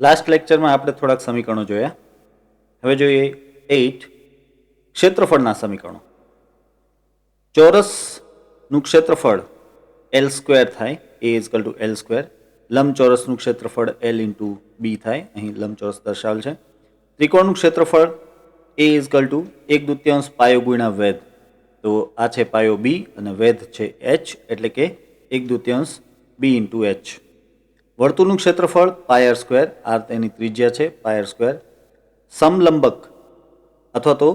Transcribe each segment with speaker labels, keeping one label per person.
Speaker 1: Last lecture में આપણે થોડાક સમીકરણો જોયા. હવે જોઈએ 8 ક્ષેત્રફળના સમીકરણો. ચોરસનું ક્ષેત્રફળ L સ્ક્વેર થાય, A = L સ્ક્વેર. લંબચોરસનું ક્ષેત્રફળ L × B થાય, અહીં લંબચોરસ દર્શાવેલ છે. ત્રિકોણનું ક્ષેત્રફળ A = 1/2 પાયો ગુણ્યા વેધ. તો આ છે પાયો B અને વેધ છે H, એટલે કે 1/2 B × H. વર્તુળનું ક્ષેત્રફળ πr², r તેની ત્રિજ્યા છે πr². સમલંબક અથવા તો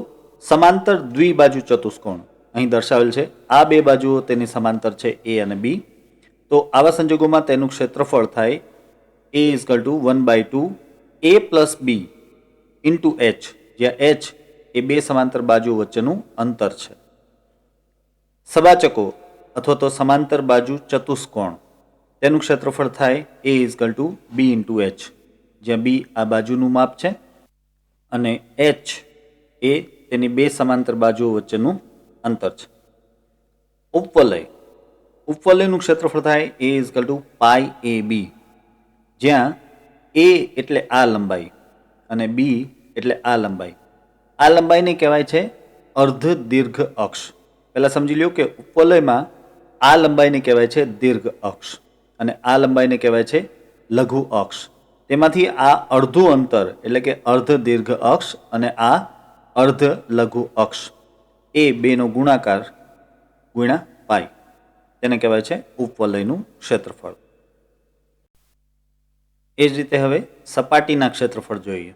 Speaker 1: સમાંતર દ્વિબાજુ ચતુષ્કોણ અહીં દર્શાવેલ છે. આ બે બાજુઓ તેની સમાંતર છે A અને B. તો આવા સંજોગોમાં તેનું ક્ષેત્રફળ થાય A = 1/2 A + B × H, જ્યાં H એ બે સમાંતર બાજુઓ વચ્ચેનું અંતર છે. સબાચકો અથવા તો સમાંતર બાજુ ચતુષ્કોણ તેનું ક્ષેત્રફળ થાય A = B × H, જ્યાં B આ બાજુનું માપ છે અને H એ તેની બે સમાંતર બાજુઓ વચ્ચેનું અંતર છે. ઉપવલયનું ક્ષેત્રફળ થાય A = πAB, જ્યાં A એટલે આ લંબાઈ અને B એટલે આ લંબાઈ. આ લંબાઈને કહેવાય છે અર્ધ દીર્ઘ અક્ષ. પહેલા સમજી લ્યો કે ઉપવલયમાં આ લંબાઈને કહેવાય છે દીર્ઘ અક્ષ અને આ લંબાઈને કહેવાય છે લઘુ અક્ષ. તેમાંથી આ અડધું અંતર એટલે કે અર્ધ દીર્ઘ અક્ષ અને આ અર્ધ લઘુ અક્ષ એ બેનો ગુણાકાર ગુણ્યા પાઈ, તેને કહેવાય છે ઉપવલયનું ક્ષેત્રફળ. એ જ રીતે હવે સપાટીના ક્ષેત્રફળ જોઈએ.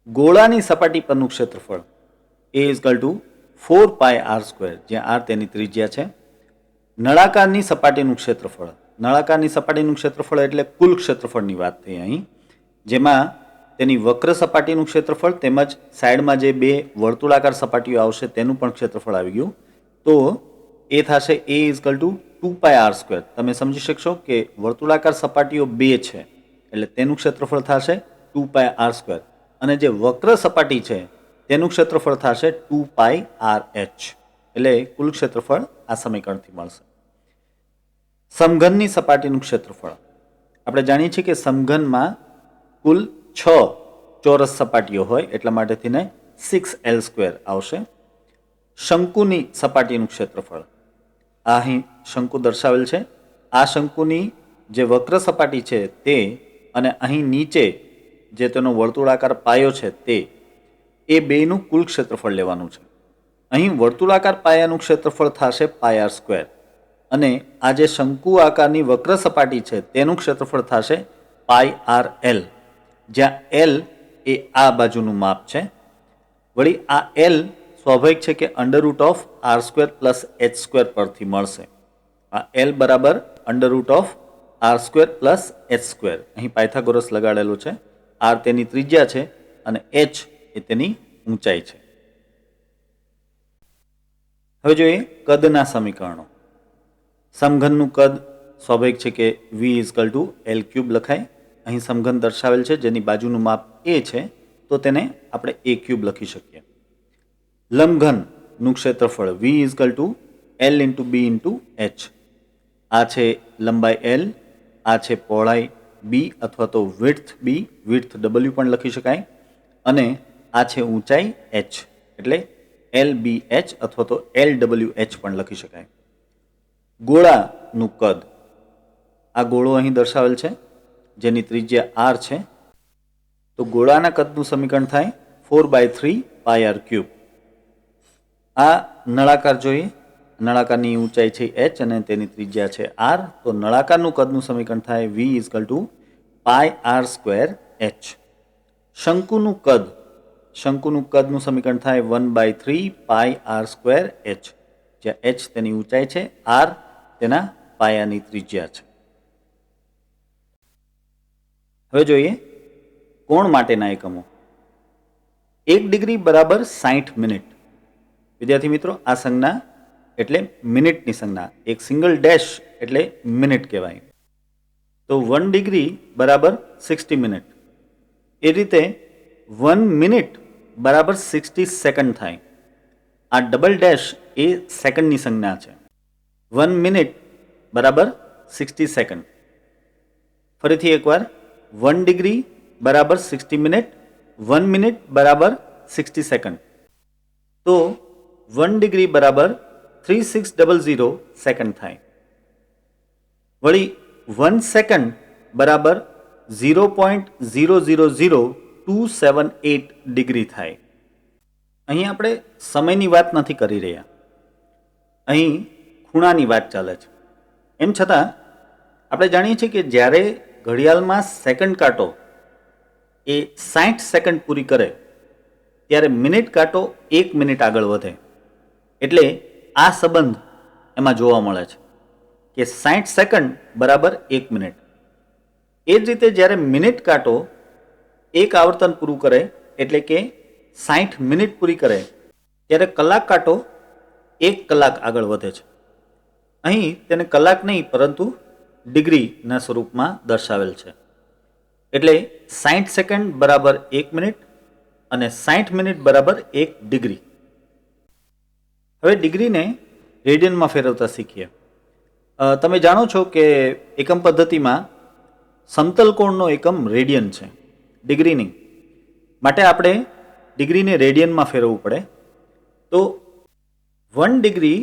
Speaker 1: ગોળાની સપાટી પરનું ક્ષેત્રફળ A = 4πr², જ્યાં r તેની ત્રિજ્યા છે. નળાકારની સપાટીનું ક્ષેત્રફળ, નળાકારની સપાટીનું ક્ષેત્રફળ એટલે કુલ ક્ષેત્રફળની વાત થઈ અહીં, જેમાં તેની વક્ર સપાટીનું ક્ષેત્રફળ તેમજ સાઈડમાં જે બે વર્તુળાકાર સપાટીઓ આવશે તેનું પણ ક્ષેત્રફળ આવી ગયું. તો એ થશે A = 2πr². તમે સમજી શકશો કે વર્તુળાકાર સપાટીઓ બે છે એટલે તેનું ક્ષેત્રફળ થશે 2πr², અને જે વક્ર સપાટી છે તેનું ક્ષેત્રફળ થશે 2πrh. એટલે કુલ ક્ષેત્રફળ આ સમીકરણથી મળશે. સમઘનની સપાટીનું ક્ષેત્રફળ, આપણે જાણીએ છીએ કે સમઘનમાં કુલ 6 ચોરસ સપાટીઓ હોય, એટલા માટે થઈને 6L² આવશે. શંકુની સપાટીનું ક્ષેત્રફળ, આ અહીં શંકુ દર્શાવેલ છે. આ શંકુની જે વક્ર સપાટી છે તે અને અહીં નીચે જે તેનો વર્તુળાકાર પાયો છે તે એ બેનું કુલ ક્ષેત્રફળ લેવાનું છે. અહીં વર્તુળાકાર પાયાનું ક્ષેત્રફળ થશે πr², અને આ જે શંકુ આકારની વક્ર સપાટી છે તેનું ક્ષેત્રફળ થશે πrl, જ્યાં L એ આ બાજુનું માપ છે. વળી આ L સ્વાભાવિક છે કે √r² + h² પરથી મળશે. આ L = √r² + h². અહીં પાયથાગોરસ લગાડેલો છે. r તેની ત્રિજ્યા છે અને h એ તેની ઊંચાઈ છે. હવે જોઈએ કદના સમીકરણો. સમઘનનું કદ સ્વાભાવિક છે કે V = L³ લખાય. અહીં સમઘન દર્શાવેલ છે જેની બાજુનું માપ A છે, તો તેને આપણે A³ લખી શકીએ. લંબઘનનું ક્ષેત્રફળ V = L × B × H. આ છે લંબાઈ L, આ છે પહોળાઈ B અથવા તો વિડ્થ B, વિડ્થ W પણ લખી શકાય, અને આ છે ઊંચાઈ H, એટલે LBH અથવા તો LWH પણ લખી શકાય. ગોળાનું કદ, આ ગોળો અહીં દર્શાવેલ છે જેની ત્રિજ્યા r છે. તો ગોળાના કદનું સમીકરણ થાય 4/3πr³. આ નળાકાર જોઈએ. નળાકારની ઊંચાઈ છે h અને તેની ત્રિજ્યા છે r. તો નળાકારનું કદનું સમીકરણ થાય V = πr²h. શંકુનું કદ, શંકુનું કદનું સમીકરણ થાય 1/3πr²h, જ્યાં h તેની ઊંચાઈ છે, r તેના પાયાની ત્રિજ્યા છે. હવે જોઈએ કોણ માટેના એકમો. 1 ડિગ્રી = 60 મિનિટ. વિદ્યાર્થી મિત્રો, આ સંજ્ઞા એટલે મિનિટની સંજ્ઞા. એક સિંગલ ડેશ એટલે મિનિટ કહેવાય. તો 1 ડિગ્રી = 60 મિનિટ. એ રીતે 1 મિનિટ = 60 સેકન્ડ થાય. આ ડબલ ડેશ એ સેકન્ડની સંજ્ઞા છે. 1 મિનિટ = 60 સેકન્ડ. ફરીથી એકવાર 1 ડિગ્રી બરાબર 60 મિનિટ, 1 મિનિટ બરાબર 60 સેકન્ડ. તો 1 ડિગ્રી બરાબર 3600 સેકન્ડ થાય. વળી 1 સેકન્ડ બરાબર 0.000278 ડિગ્રી થાય. અહીં આપણે સમયની વાત નથી કરી રહ્યા, અહીં ખૂણાની વાત ચાલે છે. એમ છતાં આપણે જાણીએ છીએ કે જ્યારે ઘડિયાળમાં સેકન્ડ કાંટો એ 60 સેકન્ડ પૂરી કરે ત્યારે મિનિટ કાંટો 1 મિનિટ આગળ વધે. એટલે આ સંબંધ એમાં જોવા મળે છે કે 60 સેકન્ડ બરાબર 1 મિનિટ. એ જ રીતે જ્યારે મિનિટ કાંટો એક આવર્તન પૂરું કરે એટલે કે 60 મિનિટ પૂરી કરે ત્યારે કલાક કાંટો 1 કલાક આગળ વધે છે. અહીં તેને કલાક નહીં પરંતુ ડિગ્રીના સ્વરૂપમાં દર્શાવેલ છે. એટલે 60 સેકન્ડ બરાબર 1 મિનિટ અને 60 મિનિટ બરાબર 1 ડિગ્રી. હવે ડિગ્રીને રેડિયનમાં ફેરવતા શીખીએ. તમે જાણો છો કે એકમ પદ્ધતિમાં સમતલ કોણનો એકમ રેડિયન છે, ડિગ્રી નહીં. માટે આપણે ડિગ્રીને રેડિયનમાં ફેરવવું પડે. તો 1 ડિગ્રી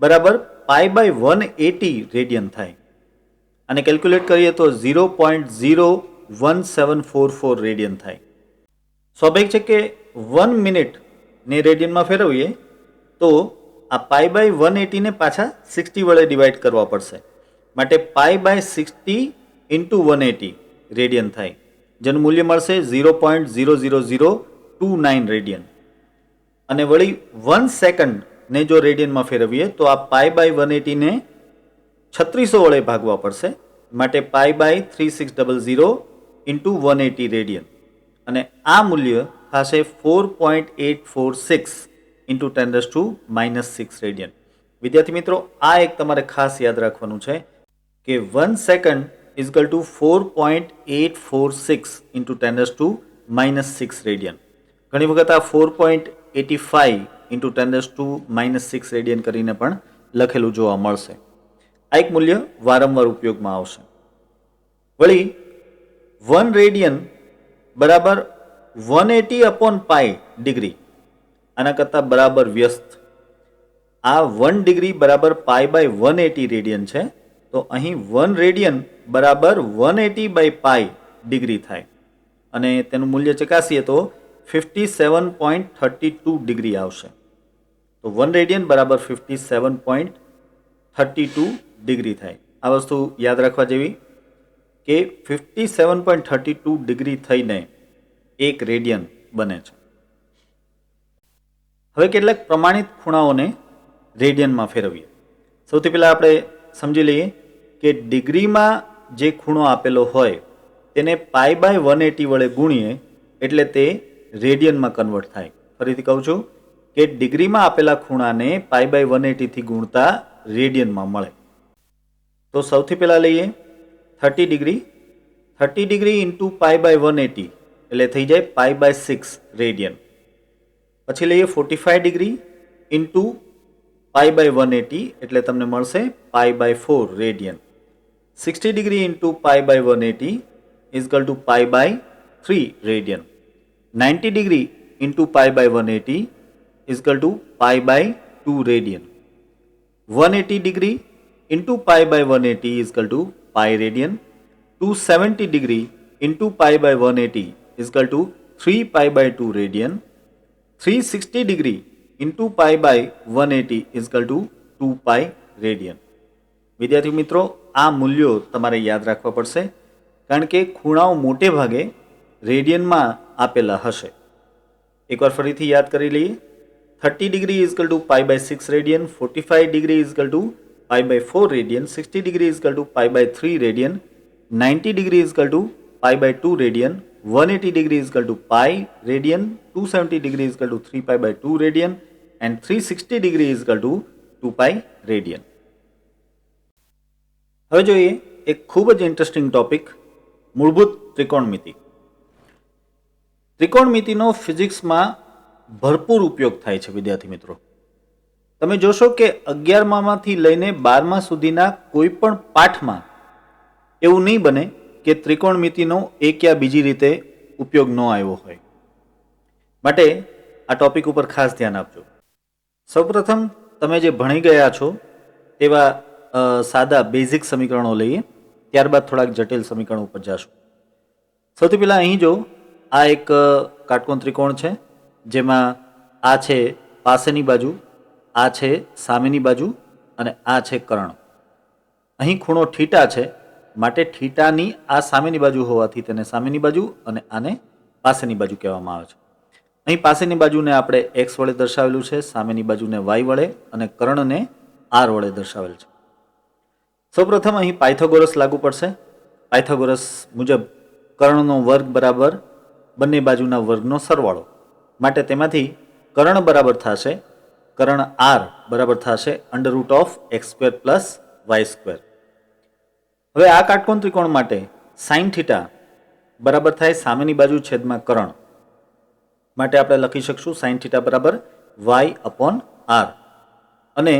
Speaker 1: બરાબર π/180 રેડિયન થાય. અને કેલ્ક્યુલેટ કરીએ તો 0.01744 રેડિયન થાય. સ્વાભાવિક છે કે 1 મિનિટને રેડિયનમાં ફેરવીએ તો આ π/180 ને પાછા 60 વડે ડિવાઈડ કરવા પડશે. માટે π/60 × 180 રેડિયન થાય, જેનું મૂલ્ય મળશે 0.00029 રેડિયન. અને વળી 1 સેકન્ડને જો રેડિયનમાં ફેરવીએ તો આ π/180 ને 3600 વડે ભાગવા પડશે. માટે π/3600 × 180 રેડિયન. અને આ મૂલ્ય થશે 4.846 × 10⁻⁻6 રેડિયન. વિદ્યાર્થી મિત્રો, આ એક તમારે ખાસ યાદ રાખવાનું છે કે 1 second is equal two 4.846 × 10⁻⁻6 radian. ઘણી વખત આ 4.85 × 10⁻⁻6 રેડિયન કરીને પણ લખેલું જોવા મળશે. આ એક મૂલ્ય વારંવાર ઉપયોગમાં આવશે. વળી 1 રેડિયન બરાબર 180/π ડિગ્રી, આના કરતાં બરાબર વ્યસ્ત. આ 1 ડિગ્રી બરાબર π/180 રેડિયન છે. તો અહીં 1 રેડિયન બરાબર 180/π ડિગ્રી થાય. અને તેનું મૂલ્ય ચકાસીએ તો 57.32 ડિગ્રી આવશે. તો 1 રેડિયન બરાબર 57.32 ડિગ્રી થાય. આ વસ્તુ યાદ રાખવા જેવી કે 57.32 ડિગ્રી થઈને 1 રેડિયન બને છે. હવે કેટલાક પ્રમાણિત ખૂણાઓને રેડિયનમાં ફેરવીએ. સૌથી પહેલાં આપણે સમજી લઈએ કે ડિગ્રીમાં જે ખૂણો આપેલો હોય તેને π/180 વડે ગુણીએ એટલે તે રેડિયનમાં કન્વર્ટ થાય. ફરીથી કહું છું કે ડિગ્રીમાં આપેલા ખૂણાને π/180 થી ગુણતા રેડિયનમાં મળે. તો સૌથી પહેલાં લઈએ 30 ડિગ્રી. 30 ડિગ્રી ઇન્ટુ π/180 એટલે થઈ જાય π/6 રેડિયન. પછી લઈએ 45 ડિગ્રી ઇન્ટુ π/180 એટલે તમને મળશે π/4 radian. 60 degree into π/180 is equal to π/3 radian. 90 degree into π/180 is equal to π/2 radian. 180 degree into π/180 is equal to π radian. 270 degree into π/180 is equal to 3π/2 radian. 360 degree into π/180 is equal to 2π radian. વિદ્યાર્થી મિત્રો, આ મૂલ્યો તમારે યાદ રાખવા પડશે કારણ કે ખૂણાઓ મોટે ભાગે રેડિયનમાં આપેલા હશે. એકવાર ફરીથી યાદ કરી લઈએ. 30 degree is equal to π/6 radian. 45 degree is equal to π/4 radian. 60 degree is equal to π/3 radian. 90 degree is equal to π/2 radian. 180 degree is equal to pi radian, 270 degree is equal to 3π/2 radian and 360 degree is equal to 2π radian. હવે જોઈએ એક ખૂબ જ interesting topic, મૂળભૂત ત્રિકોણમિતિ. ત્રિકોણમિતિનો ફિઝિક્સમાં ભરપૂર ઉપયોગ થાય છે વિદ્યાર્થી મિત્રો. તમે જોશો કે 11મામાંથી લઈને 12મા સુધીના કોઈ પણ પાઠમાં એવું નહીં બને કે ત્રિકોણમિતિનો એક યા બીજી રીતે ઉપયોગ ન આવ્યો હોય. માટે આ ટોપિક ઉપર ખાસ ધ્યાન આપજો. સૌપ્રથમ તમે જે ભણી ગયા છો તેવા સાદા બેઝિક સમીકરણો લઈએ, ત્યારબાદ થોડાક જટિલ સમીકરણો ઉપર જશું. સૌથી પહેલાં અહીં જો આ એક કાટકોણ ત્રિકોણ છે, જેમાં આ છે પાસેની બાજુ, આ છે સામેની બાજુ અને આ છે કર્ણ. અહીં ખૂણો થીટા છે, માટે થીટાની આ સામેની બાજુ હોવાથી તેને સામેની બાજુ અને આને પાસેની બાજુ કહેવામાં આવે છે. અહીં પાસેની બાજુને આપણે x વડે દર્શાવેલું છે, સામેની બાજુને y વડે અને કર્ણને r વડે દર્શાવેલ છે. સૌપ્રથમ અહીં પાયથાગોરસ લાગુ પડશે. પાયથાગોરસ મુજબ કર્ણનો વર્ગ બરાબર બંને બાજુના વર્ગનો સરવાળો, માટે તેમાંથી કર્ણ બરાબર થશે, કર્ણ r બરાબર થશે √(x²+y²). હવે આ કાટકોણ ત્રિકોણ માટે સાઇન થીટા બરાબર થાય સામેની બાજુ છેદમાં કર્ણ, માટે આપણે લખી શકશું સાઇન થીટા બરાબર y/r. અને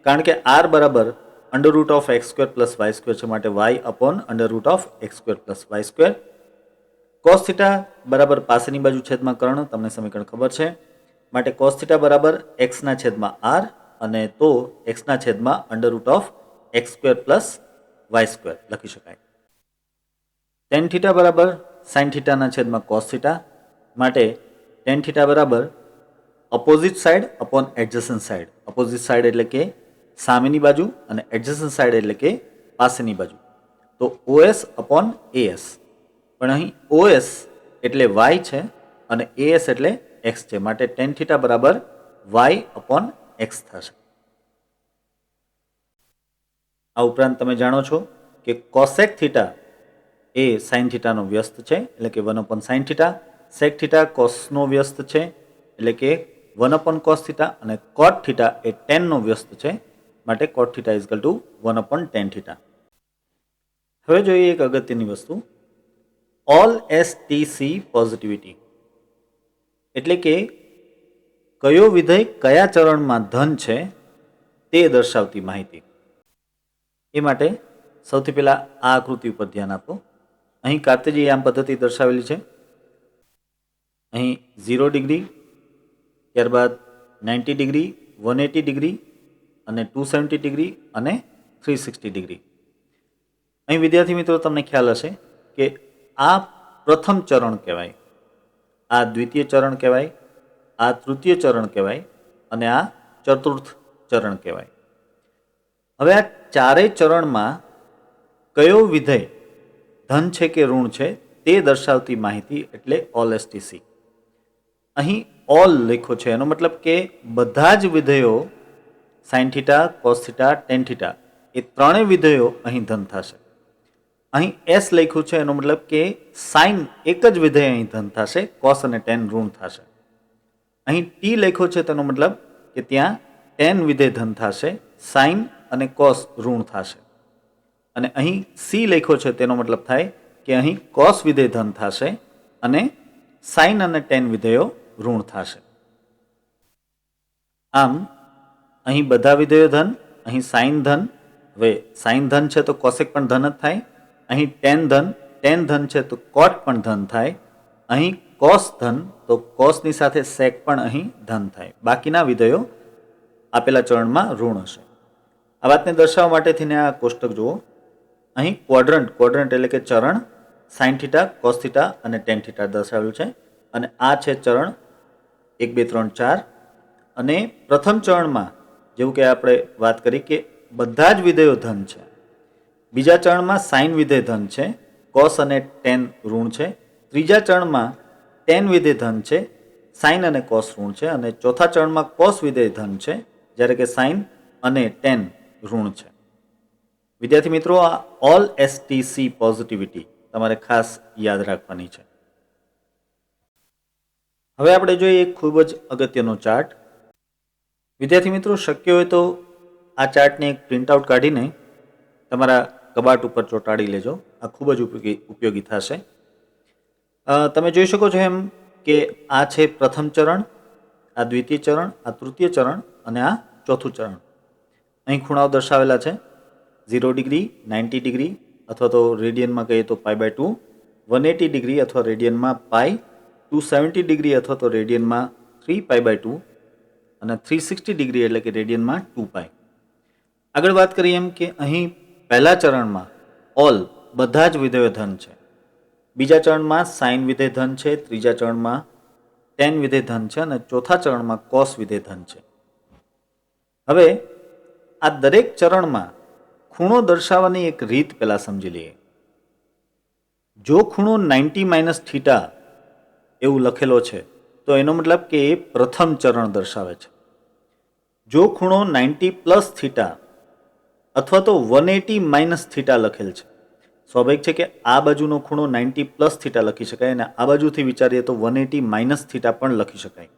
Speaker 1: કારણ કે r બરાબર √(x²+y² છે, માટે y/√(x²+y². કોસ થીટા બરાબર પાસેની બાજુ છેદમાં કર્ણ, તમને સમીકરણ ખબર છે, માટે કોસ થીટા બરાબર x/r અને તો x/√(x²+y² લખી શકાય. ટેન થીટા બરાબર સાઇન થીટાના છેદમાં કોસ થીટા, માટે ટેન થીટા બરાબર opposite side upon adjacent side. Opposite side એટલે કે સામેની બાજુ અને એડજસન્ટ સાઇડ એટલે કે પાસેની બાજુ, તો OS/AS. પણ અહીં OS એટલે y છે અને AS એટલે x છે, માટે ટેન થીટા બરાબર y/x થશે. આ ઉપરાંત તમે જાણો છો કે કોસેક થીટા એ સાઇન થીટાનો વ્યસ્ત છે, એટલે કે 1/sin થીટા. સેક થીટા કોસનો વ્યસ્ત છે, એટલે કે 1/cos થીટા. અને કોટ થીટા એ ટેનનો વ્યસ્ત છે, માટે કોટ થીટા = 1/tan થીટા. હવે જોઈએ એક અગત્યની વસ્તુ, ઓલ STC પોઝિટિવિટી, એટલે કે કયો વિધેય કયા ચરણમાં ધન છે તે દર્શાવતી માહિતી. એ માટે સૌથી પહેલા આ આકૃતિ ઉપર ધ્યાન આપો. અહીં કાર્તેશિયન પદ્ધતિ દર્શાવેલી છે. અહીં 0 ડિગ્રી, ત્યારબાદ 90 ડિગ્રી, 180 ડિગ્રી અને 270 ડિગ્રી અને 360 ડિગ્રી. અહીં વિદ્યાર્થી મિત્રો તમને ખ્યાલ હશે કે આ પ્રથમ ચરણ કહેવાય, આ દ્વિતીય ચરણ કહેવાય, આ તૃતીય ચરણ કહેવાય અને આ ચતુર્થ ચરણ કહેવાય. હવે આ ચારેય ચરણમાં કયો વિધેય ધન છે કે ઋણ છે તે દર્શાવતી માહિતી એટલે ઓલ STC. અહીં ઓલ લખ્યો છે, એનો મતલબ કે બધા જ વિધેયો sine theta, cos theta, tan theta એ ત્રણેય વિધેયો અહીં ધન થશે. અહીં S લખ્યું છે, એનો મતલબ કે સાઇન એક જ વિધેય અહીં ધન થશે, કોસ અને ટેન ઋણ થશે. અહીં T લખ્યો છે, તેનો મતલબ કે ત્યાં ટેન વિધેય ધન થશે, સાઇન અને કોસ ઋણ થશે. અને અહીં C લખ્યો છે, તેનો મતલબ થાય કે અહીં કોસ વિધેય ધન થશે અને સાઇન અને ટેન વિધેયો ઋણ થશે. આમ અહીં બધા વિધેયો ધન, અહીં સાઇન ધન. હવે સાઇન ધન છે તો કોસેક પણ ધન જ થાય. અહીં ટેન ધન છે તો કોટ પણ ધન થાય. અહીં કોસ ધન તો કોસની સાથે સેક પણ અહીં ધન થાય. બાકીના વિધેયો આપેલા ચરણમાં ઋણ હશે. આ વાતને દર્શાવવા માટે થઈને આ કોષ્ટક જુઓ. અહીં ક્વોડ્રન્ટ એટલે કે ચરણ સાઇન થીટા, કોસ થીટા અને ટેન થીટા દર્શાવેલું છે. અને આ છે ચરણ 1, 2, 3, 4. અને પ્રથમ ચરણમાં જેવું કે આપણે વાત કરી કે બધા જ વિધેયો ધન છે. બીજા ચરણમાં સાઇન વિધેય ધન છે, કોસ અને ટેન ઋણ છે. ત્રીજા ચરણમાં ટેન વિધેય ધન છે, સાઇન અને કોસ ઋણ છે. અને ચોથા ચરણમાં કોસ વિધેય ધન છે, જ્યારે કે સાઇન અને ટેન ઋણ છે. વિદ્યાર્થી મિત્રો, આ ઓલ STC પોઝિટિવિટી તમારે ખાસ યાદ રાખવાની છે. હવે આપણે જોઈએ એક ખૂબ જ અગત્યનો ચાર્ટ. વિદ્યાર્થી મિત્રો, શક્ય હોય તો આ ચાર્ટને એક પ્રિન્ટઆઉટ કાઢીને તમારા કબાટ ઉપર ચોંટાડી લેજો. આ ખૂબ જ ઉપયોગી થશે. તમે જોઈ શકો છો એમ કે આ છે પ્રથમ ચરણ, આ દ્વિતીય ચરણ, આ તૃતીય ચરણ અને આ ચોથું ચરણ. અહીં ખૂણાઓ દર્શાવેલા છે 0 ડિગ્રી, 90 ડિગ્રી, અથવા તો રેડિયનમાં કહીએ તો π/2, 180 ડિગ્રી અથવા રેડિયનમાં પાઈ, 270 ડિગ્રી અથવા તો રેડિયનમાં 3π/2 અને 360 ડિગ્રી એટલે કે રેડિયનમાં 2π. આગળ વાત કરીએ એમ કે અહીં પહેલા ચરણમાં ઓલ બધા જ વિધેયો ધન છે, બીજા ચરણમાં સાઇન વિધેય ધન છે, ત્રીજા ચરણમાં ટેન વિધેય ધન છે અને ચોથા ચરણમાં કોસ વિધેય ધન છે. હવે આ દરેક ચરણમાં ખૂણો દર્શાવવાની એક રીત પહેલા સમજી લઈએ. જો ખૂણો 90 - θ એવું લખેલો છે તો એનો મતલબ કે એ પ્રથમ ચરણ દર્શાવે છે. જો ખૂણો 90 + θ અથવા તો 180 - θ લખેલ છે, સ્વાભાવિક છે કે આ બાજુનો ખૂણો 90 + θ લખી શકાય અને આ બાજુથી વિચારીએ તો 180 - θ પણ લખી શકાય.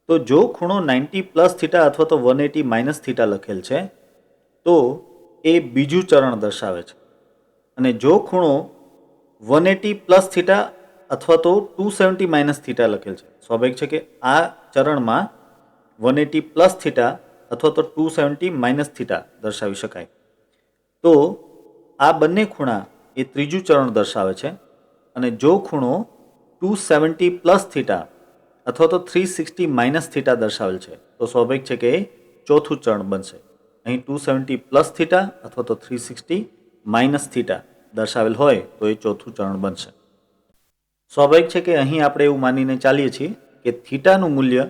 Speaker 1: તો જો ખૂણો 90 + θ અથવા તો 180 - θ લખેલ છે તો એ બીજું ચરણ દર્શાવે છે. અને જો ખૂણો 180 + θ અથવા તો 270 - θ લખેલ છે, સ્વાભાવિક છે કે આ ચરણમાં 180 + θ અથવા તો 270 - θ દર્શાવી શકાય. તો આ બંને ખૂણા એ ત્રીજું ચરણ દર્શાવે છે. અને જો ખૂણો 270 + θ અથવા તો 360 - θ દર્શાવેલ છે તો સ્વાભાવિક છે કે એ ચોથું ચરણ બનશે. અહીં 270 + θ અથવા તો 360 - θ દર્શાવેલ હોય તો એ ચોથું ચરણ બનશે. સ્વાભાવિક છે કે અહીં આપણે એવું માનીને ચાલીએ છીએ કે થીટાનું મૂલ્ય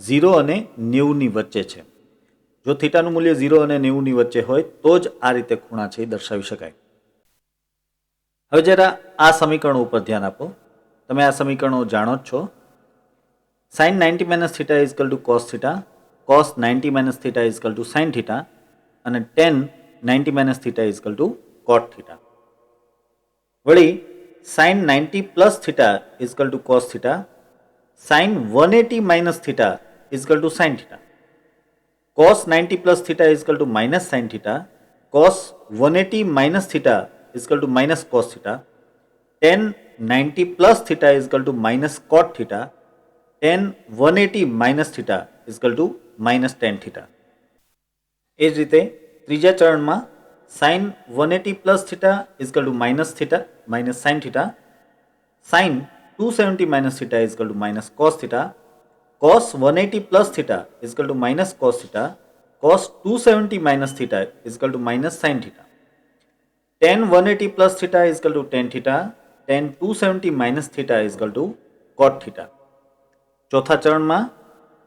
Speaker 1: 0 અને 90ની વચ્ચે છે. જો થીટાનું મૂલ્ય 0 અને 90ની વચ્ચે હોય તો જ આ રીતે ખૂણા છે એ દર્શાવી શકાય. હવે જરા આ સમીકરણો ઉપર ધ્યાન આપો. તમે આ સમીકરણો જાણો જ છો. sin 90 - θ = cos θ, cos 90 - θ = sin θ અને tan 90 - θ = cot θ. વળી sin 90 + θ = cos θ, sin 180 - θ = sin θ, cos 90 + θ = sin θ, cos 180 - θ = cos θ, tan 90 + θ = cot θ, tan 180 - θ = tan θ. એ જ રીતે ત્રીજા ચરણમાં sin 180 + θ = sin θ, sin 270 - θ = cos θ, cos 180 + θ = cos θ, cos 270 - θ = sin θ, tan 180 + θ = tan θ, tan 270 - θ = cot θ. ચોથા ચરણમાં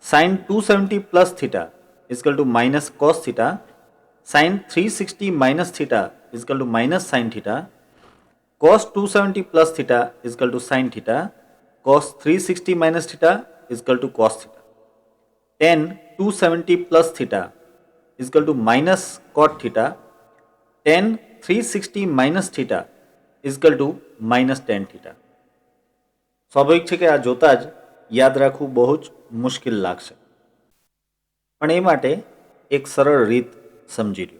Speaker 1: sin 270 + θ = cos θ, sin 360 - θ = sin θ, cos 270 + θ = sin θ, cos 360 - θ = cos θ, tan 270 + θ = cot θ, tan 360 - θ = tan θ. સ્વાભાવિક છે કે આ જોતા જ યાદ રાખવું બહુ જ મુશ્કેલ લાગશે, પણ એ માટે એક સરળ રીત સમજી લો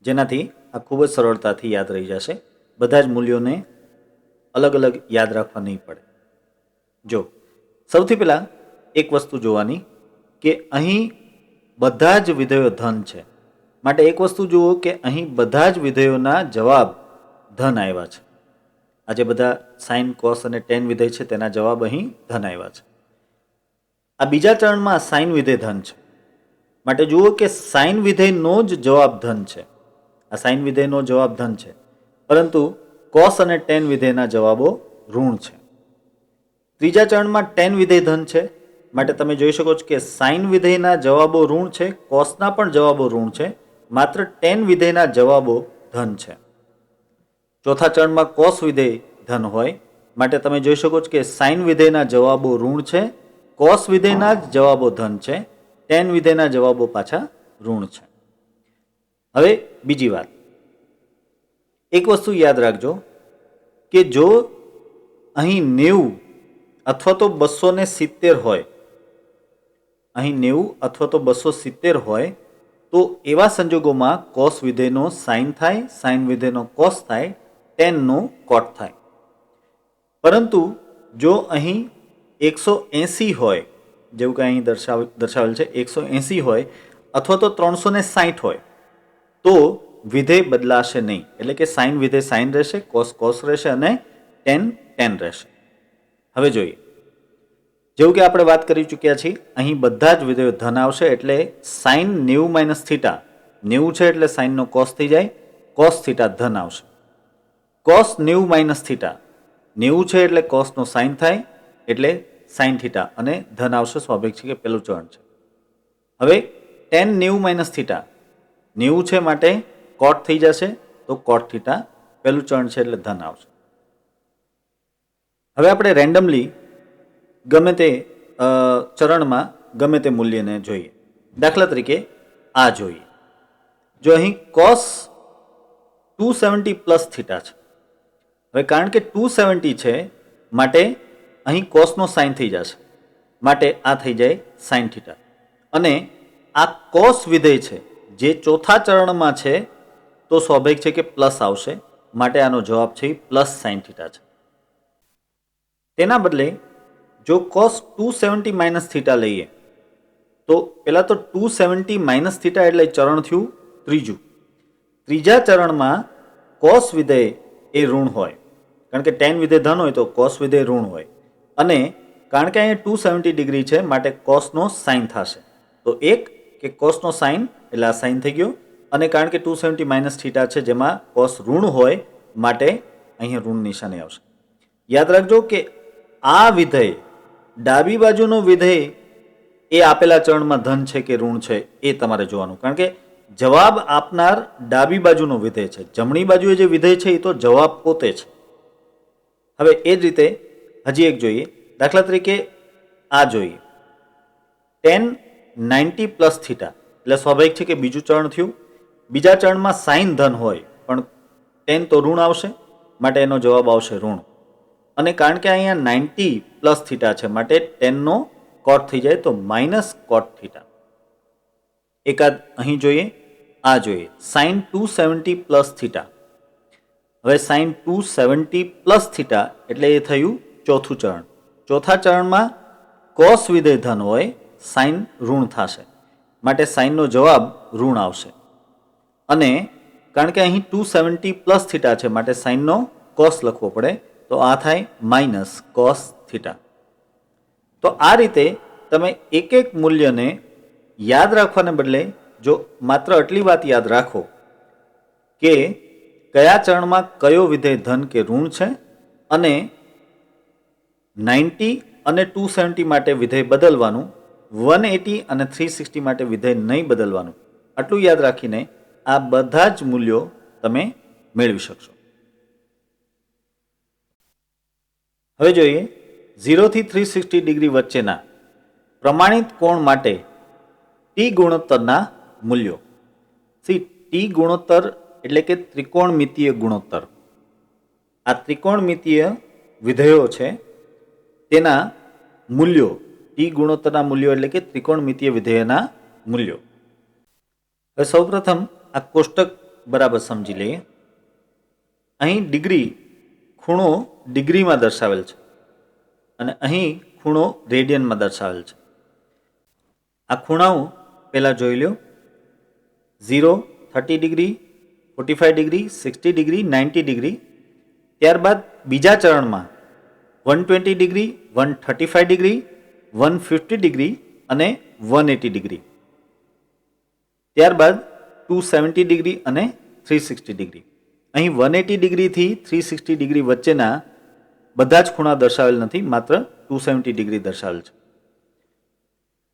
Speaker 1: જેનાથી આ ખૂબ જ સરળતાથી યાદ રહી જશે. બધા જ મૂલ્યોને અલગ અલગ યાદ રાખવા નહીં પડે. જો સૌથી પહેલાં એક વસ્તુ જોવાની કે અહીં બધા જ વિધેયો ધન છે, માટે એક વસ્તુ જુઓ કે અહીં બધા જ વિધેયોના જવાબ ધન આવ્યા છે. આ જે બધા સાઇન, કોસ અને ટેન વિધેય છે તેના જવાબ અહીં ધન આવ્યા છે. આ બીજા ચરણમાં સાઇન વિધેય ધન છે, માટે જુઓ કે સાઇન વિધેયનો જ જવાબ ધન છે. આ સાઇન વિધેયનો જવાબ ધન છે, પરંતુ કોસ અને ટેન વિધેયના જવાબો ઋણ છે. ત્રીજા ચરણમાં ટેન વિધેય ધન છે, માટે તમે જોઈ શકો છો કે સાઇન વિધેયના જવાબો ઋણ છે, કોસના પણ જવાબો ઋણ છે, માત્ર ટેન વિધેયના જવાબો ધન છે. ચોથા ચરણમાં કોસ વિધેય ધન હોય, માટે તમે જોઈ શકો છો કે સાઇન વિધેયના જવાબો ઋણ છે, કોસ વિધેયના જ જવાબો ધન છે, ટેન વિધેયના જવાબો પાછા ઋણ છે. હવે બીજી વાત, એક વસ્તુ યાદ રાખજો કે જો અહીં 90 અથવા તો 270 હોય, અહીં 90 અથવા તો 270 હોય તો એવા સંજોગોમાં કોસ વિધેયનો સાઇન થાય, સાઇન વિધેયનો કોસ થાય, ટેનનો કોટ થાય. પરંતુ જો અહીં 180 હોય, જેવું કે અહીં દર્શાવેલ છે 180 હોય અથવા તો 360 હોય, તો વિધેય બદલાશે નહીં, એટલે કે સાઇન વિધેય સાઇન રહેશે, કોસ કોસ રહેશે અને ટેન ટેન રહેશે. હવે જોઈએ, જેવું કે આપણે વાત કરી ચૂક્યા છીએ, અહીં બધા જ વિધેયો ધન આવશે, એટલે સાઇન 90 માઇનસ થીટા, 90 છે એટલે સાઇનનો કોસ થઈ જાય, કોસ થીટા ધન આવશે. કોસ 90 માઇનસ થીટા, 90 છે એટલે કોસનો સાઇન થાય, એટલે સાઇન થીટા અને ધન આવશે. સ્વાભાવિક છે કે પેલું ચરણ છે. હવે ટેન 90 માઇનસ થીટા, 90 છે માટે કોટ થઈ જશે, તો કોટ થીટા પેલું ચરણ છે એટલે ધન આવશે. હવે આપણે રેન્ડમલી ગમે તે ચરણમાં ગમે તે મૂલ્યને જોઈએ. દાખલા તરીકે આ જોઈએ, જો અહીં કોસ 270 પ્લસ થીટા છે. હવે કારણ કે 270 છે માટે અહીં કોસનો સાઇન થઈ જશે, માટે આ થઈ જાય સાઇન થીટા. અને આ કોસ વિધેય છે જે ચોથા ચરણમાં છે, તો સ્વાભાવિક છે કે પ્લસ આવશે, માટે આનો જવાબ છે પ્લસ સાઇન થીટા છે. તેના બદલે જો કોસ 270 માઇનસ થીટા લઈએ, તો પહેલાં તો 270 માઇનસ થીટા એટલે ચરણ થયું ત્રીજું. ત્રીજા ચરણમાં કોસ વિધેય એ ઋણ હોય, કારણ કે ટેન વિધેય ધન હોય તો કોસ વિધેય ઋણ હોય, અને કારણ કે અહીંયા 270 ડિગ્રી છે માટે કોસનો સાઇન થશે, તો એક કે કોસનો સાઇન એટલે આ સાઇન થઈ ગયો, અને કારણ કે 270 માઇનસ થીટા છે જેમાં કોસ ઋણ હોય માટે અહીંયા ઋણ નિશાની આવશે. યાદ રાખજો કે આ વિધેય ડાબી બાજુનો વિધેય એ આપેલા ચરણમાં ધન છે કે ઋણ છે એ તમારે જોવાનું, કારણ કે જવાબ આપનાર ડાબી બાજુનો વિધેય છે, જમણી બાજુએ જે વિધેય છે એ તો જવાબ પોતે છે. હવે એ જ રીતે હજી એક જોઈએ, દાખલા તરીકે આ જોઈએ, ટેન 90 પ્લસ થીટા, એટલે સ્વાભાવિક છે કે બીજું ચરણ થયું. બીજા ચરણમાં સાઇન ધન હોય પણ ટેન તો ઋણ આવશે, માટે એનો જવાબ આવશે ઋણ. અને કારણ કે અહીંયા 90 પ્લસ થીટા છે માટે ટેનનો કોટ થઈ જાય, તો માઇનસ કોટ થીટા. એકાદ અહીં જોઈએ, આ જોઈએ, સાઇન 270 પ્લસ થીટા. હવે સાઇન 270 પ્લસ થીટા એટલે એ થયું ચોથું ચરણ. ચોથા ચરણમાં કોસ વિધેય ધન હોય, સાઇન ઋણ થશે, માટે સાઇનનો જવાબ ઋણ આવશે. અને કારણ કે અહીં 270 પ્લસ થીટા છે માટે સાઇનનો કોસ લખવો પડે, તો આ થાય માઇનસ કોસ થીટા. તો આ રીતે તમે એક એક મૂલ્યને યાદ રાખવાને બદલે જો માત્ર આટલી વાત યાદ રાખો કે કયા ચરણમાં કયો વિધેય ધન કે ઋણ છે, અને 90 અને 270 માટે વિધેય બદલવાનું, 180 અને 360 માટે વિધેય નહીં બદલવાનું, આટલું યાદ રાખીને આ બધા જ મૂલ્યો તમે મેળવી શકશો. હવે જોઈએ 0 થી 360 ડિગ્રી વચ્ચેના પ્રમાણિત કોણ માટે ટી ગુણોત્તરના મૂલ્યો. ટી ગુણોત્તર એટલે કે ત્રિકોણમિતીય ગુણોત્તર. આ ત્રિકોણમિતીય વિધેયો છે તેના મૂલ્યો, ટી ગુણોત્તરના મૂલ્યો એટલે કે ત્રિકોણમિતીય વિધેયના મૂલ્યો. હવે સૌપ્રથમ આ કોષ્ટક બરાબર સમજી લઈએ. અહીં ડિગ્રી, ખૂણો ડિગ્રીમાં દર્શાવેલ છે અને અહીં ખૂણો રેડિયનમાં દર્શાવેલ છે. આ ખૂણાઓ પહેલાં જોઈ લો, 0, 30 ડિગ્રી, 45 ડિગ્રી, 60 ડિગ્રી, 90 ડિગ્રી. ત્યારબાદ બીજા ચરણમાં 120 ડિગ્રી, 135 ડિગ્રી, 150 ડિગ્રી અને 180 ડિગ્રી. ત્યારબાદ 270 ડિગ્રી અને 360 ડિગ્રી. અહીં 180 ડિગ્રીથી 360 ડિગ્રી વચ્ચેના બધા જ ખૂણા દર્શાવેલ નથી, માત્ર 270 ડિગ્રી દર્શાવેલ છે.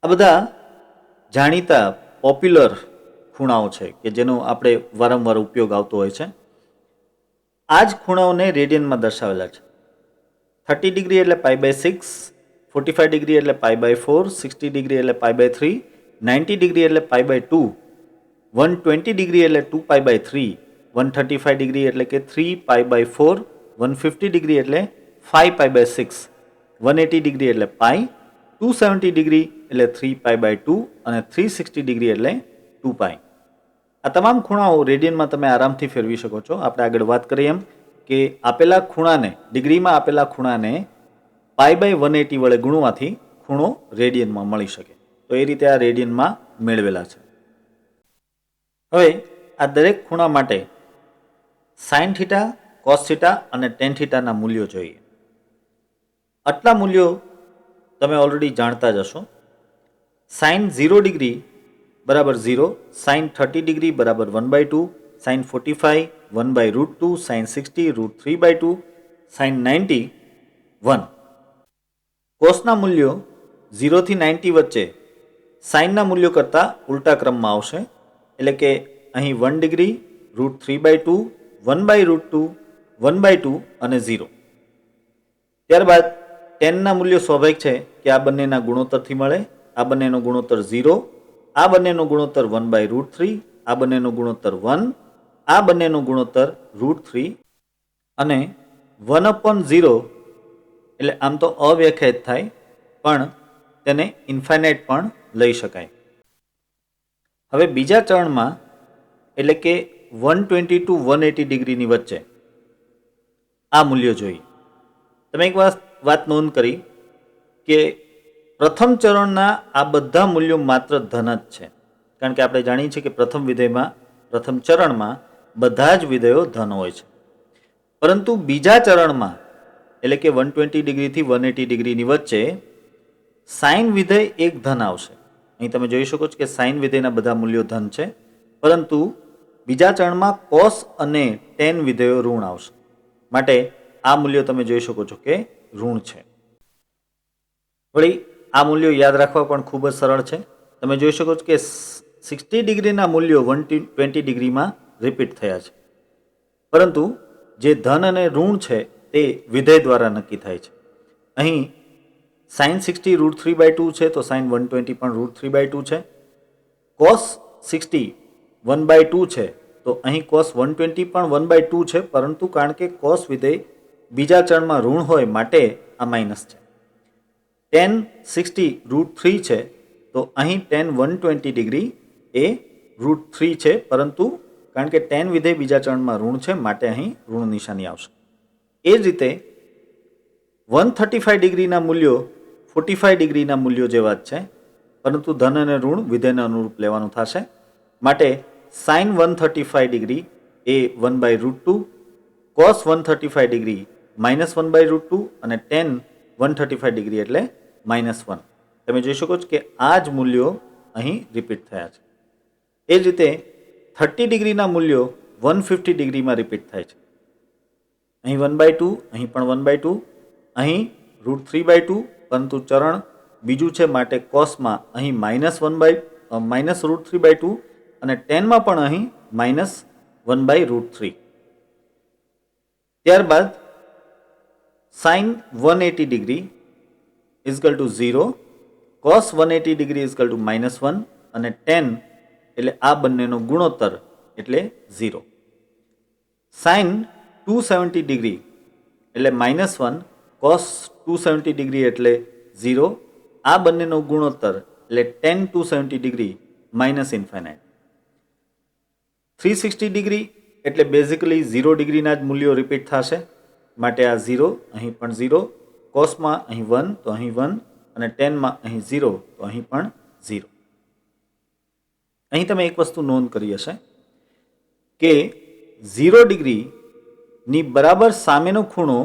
Speaker 1: આ બધા જાણીતા પોપ્યુલર ખૂણાઓ છે કે જેનો આપણે વારંવાર ઉપયોગ આવતો હોય છે. આ જ ખૂણાઓને રેડિયનમાં દર્શાવેલા છે. 30 ડિગ્રી એટલે π/6, 45 ડિગ્રી એટલે π/4, 60 ડિગ્રી એટલે π/3, 90 ડિગ્રી એટલે π/2, 120 ડિગ્રી એટલે 2π/3, 135 ડિગ્રી એટલે કે 3π/4, 150 ડિગ્રી એટલે 5π/6, 180 ડિગ્રી એટલે π, 270 ડિગ્રી એટલે 3π/2 અને 360 ડિગ્રી એટલે 2π. આ તમામ ખૂણાઓ રેડિયનમાં તમે આરામથી ફેરવી શકો છો. આપણે આગળ વાત કરીએ એમ કે આપેલા ખૂણાને, ડિગ્રીમાં આપેલા ખૂણાને π/180 વડે ગુણવાથી ખૂણો રેડિયનમાં મળી શકે. તો એ રીતે આ રેડિયનમાં મેળવેલા છે. હવે આ દરેક ખૂણા માટે સાઇન થીટા, કોસ થીટા અને ટેન થીટાના મૂલ્યો જોઈએ. આટલા મૂલ્યો તમે ઓલરેડી જાણતા જ હશો. સાઇન 0 ડિગ્રી બરાબર 0, સાઇન 30 ડિગ્રી બરાબર 1/2, સાઇન 45 1/√2, સાઇન 60 √3/2, સાઇન 90 1. કોસના મૂલ્યો 0 થી 90 વચ્ચે સાઇનના મૂલ્યો કરતાં ઉલટા ક્રમમાં આવશે. એટલે કે અહીં 1 ડિગ્રી, √3/2, 1/√2, 1/2 અને 0. ત્યારબાદ ટેનના મૂલ્યો સ્વાભાવિક છે કે આ બંનેના ગુણોત્તરથી મળે. આ બંનેનો ગુણોત્તર 0, આ બંનેનો ગુણોત્તર 1/√3, આ બંનેનો ગુણોત્તર 1, આ બંનેનો ગુણોત્તર √3 અને 1/0 એટલે આમ તો અવ્યાખ્યાયિત થાય પણ તેને ઇન્ફાઇનાઇટ પણ લઈ શકાય. હવે બીજા ચરણમાં એટલે કે 120 to 180 ડિગ્રીની વચ્ચે આ મૂલ્યો જોઈએ. તમે એક વાત નોંધ કરી કે પ્રથમ ચરણના આ બધા મૂલ્યો માત્ર ધન જ છે, કારણ કે આપણે જાણીએ છીએ કે પ્રથમ ચરણમાં બધા જ વિધેયો ધન હોય છે. પરંતુ બીજા ચરણમાં એટલે કે 120 ડિગ્રીથી 180 ડિગ્રીની વચ્ચે સાઇન વિધેય એક ધન આવશે. અહીં તમે જોઈ શકો છો કે સાઇન વિધેયના બધા મૂલ્યો ધન છે, પરંતુ બીજા ચરણમાં કોસ અને ટેન વિધેયો ઋણ આવશે. માટે આ મૂલ્યો તમે જોઈ શકો છો કે ઋણ છે. વળી આ મૂલ્યો યાદ રાખવા પણ ખૂબ જ સરળ છે. તમે જોઈ શકો છો કે 60 ડિગ્રીના મૂલ્યો 120 ડિગ્રીમાં રિપીટ થયા છે, પરંતુ જે ધન અને ઋણ છે તે વિધેય દ્વારા નક્કી થાય છે. અહીં સાઇન 60 √3/2 છે તો સાઇન 120 પણ √3/2 છે. કોસ 60 1/2 છે તો અહીં કોસ 120 પણ 1/2 છે, પરંતુ કારણ કે કોસ વિધેય બીજા ચરણમાં ઋણ હોય માટે આ માઇનસ છે. ટેન 60 √3 છે તો અહીં ટેન 120 ડિગ્રી એ √3 છે, પરંતુ કારણ કે ટેન વિધેય બીજા ચરણમાં ઋણ છે માટે અહીં ઋણ નિશાની આવશે. એ જ રીતે 135 ડિગ્રીના મૂલ્યો 45 ડિગ્રીના મૂલ્યો જેવા જ છે, પરંતુ ધન અને ઋણ વિધેયને અનુરૂપ લેવાનું થશે. માટે સાઇન 135 ડિગ્રી એ 1/√2, કોસ 135 ડિગ્રી -1/√2 અને ટેન 135 ડિગ્રી એટલે -1. તમે જોઈ શકો છો કે આ જ મૂલ્યો અહીં રિપીટ થયા છે. એ જ રીતે 30 ડિગ્રીના મૂલ્યો 150 ડિગ્રીમાં રિપીટ થાય છે. અહીં 1/2, અહીં પણ 1/2, અહીં √3/2, પરંતુ ચરણ બીજું છે માટે કોસમાં અહીં -√3/2 અને ટેનમાં પણ અહીં -1/√3. ત્યારબાદ સાઇન 180 ડિગ્રી = 0, કોસ 180 ડિગ્રી = -1 અને ટેન એટલે આ બંનેનો ગુણોત્તર એટલે 0. સાઇન 270 ડિગ્રી એટલે -1, કોસ 270 ડિગ્રી એટલે 0, આ બંનેનો ગુણોત્તર એટલે ટેન 270 ડિગ્રી -ઇન્ફાઇનાઇટ. 360 ડિગ્રી એટલે બેઝિકલી 0 ડિગ્રીના જ મૂલ્યો રિપીટ થશે, માટે આ 0, અહીં પણ 0, કોસમાં અહીં 1 તો અહીં 1 અને ટેનમાં અહીં 0 તો અહીં પણ 0. અહીં તમે એક વસ્તુ નોંધ કરી હશે કે 0 ડિગ્રીની બરાબર સામેનો ખૂણો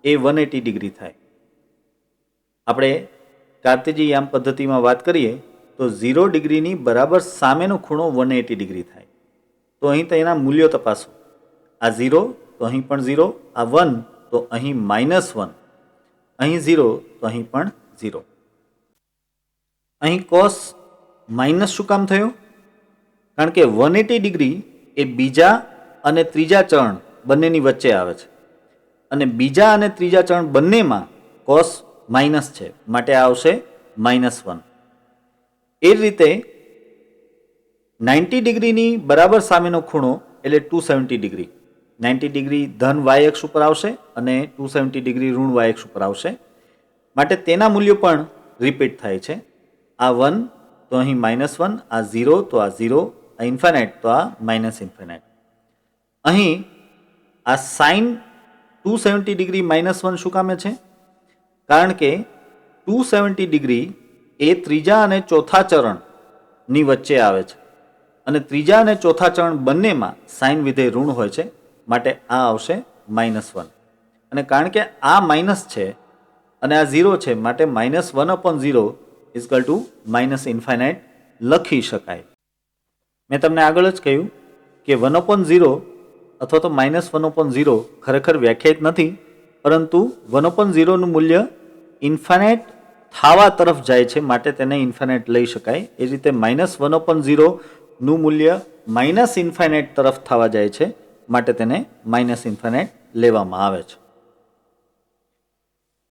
Speaker 1: એ 180 ડિગ્રી થાય. આપણે કાર્ટેશિયન યામ પદ્ધતિમાં વાત કરીએ તો 0 ડિગ્રીની બરાબર સામેનો ખૂણો 180 ડિગ્રી થાય. તો અહીં તેના મૂલ્યો તપાસો. આ 0 તો અહીં પણ 0, આ 1 તો અહીં -1, અહીં 0 તો અહીં પણ 0. અહીં કોસ માઇનસ શું કામ થયો? કારણ કે 180 ડિગ્રી એ બીજા અને ત્રીજા ચરણ બંનેની વચ્ચે આવે છે, અને બીજા અને ત્રીજા ચરણ બંનેમાં કોસ માઇનસ છે, માટે આ આવશે -1. એ જ રીતે 90 ડિગ્રીની બરાબર સામેનો ખૂણો એટલે 270 ડિગ્રી. 90 ડિગ્રી ધન y અક્ષ ઉપર આવશે અને 270 ડિગ્રી ઋણ y અક્ષ ઉપર આવશે, માટે તેના મૂલ્યો પણ રિપીટ થાય છે. આ 1 તો અહીં -1, આ 0 તો આ 0, આ ઇન્ફાઇનાઇટ તો આ -ઇન્ફાઇનાઇટ. અહીં આ સાઇન 270 ડિગ્રી -1 શું કામે છે? કારણ કે 270 ડિગ્રી એ ત્રીજા અને ચોથા ચરણની વચ્ચે આવે છે, અને ત્રીજા અને ચોથા ચરણ બંનેમાં સાઇન વિધેય ઋણ હોય છે, માટે આ આવશે -1. અને કારણ કે આ માઇનસ છે અને આ 0 છે, માટે -1/0 ઇઝકલ ટુ -ઇન્ફાઇનાઇટ લખી શકાય. મેં તમને આગળ જ કહ્યું કે 1/0 અથવા તો -1/0 ખરેખર વ્યાખ્યાયિત નથી, પરંતુ 1/0 નું મૂલ્ય ઇન્ફાઇનાઇટ થાવા તરફ જાય છે, માટે તેને ઇન્ફાઇનાઇટ લઈ શકાય. એ રીતે -1/0 નું મૂલ્ય -ઇન્ફાઇનાઇટ તરફ થવા જાય છે, માટે તેને -ઇન્ફાઇનાઇટ લેવામાં આવે છે.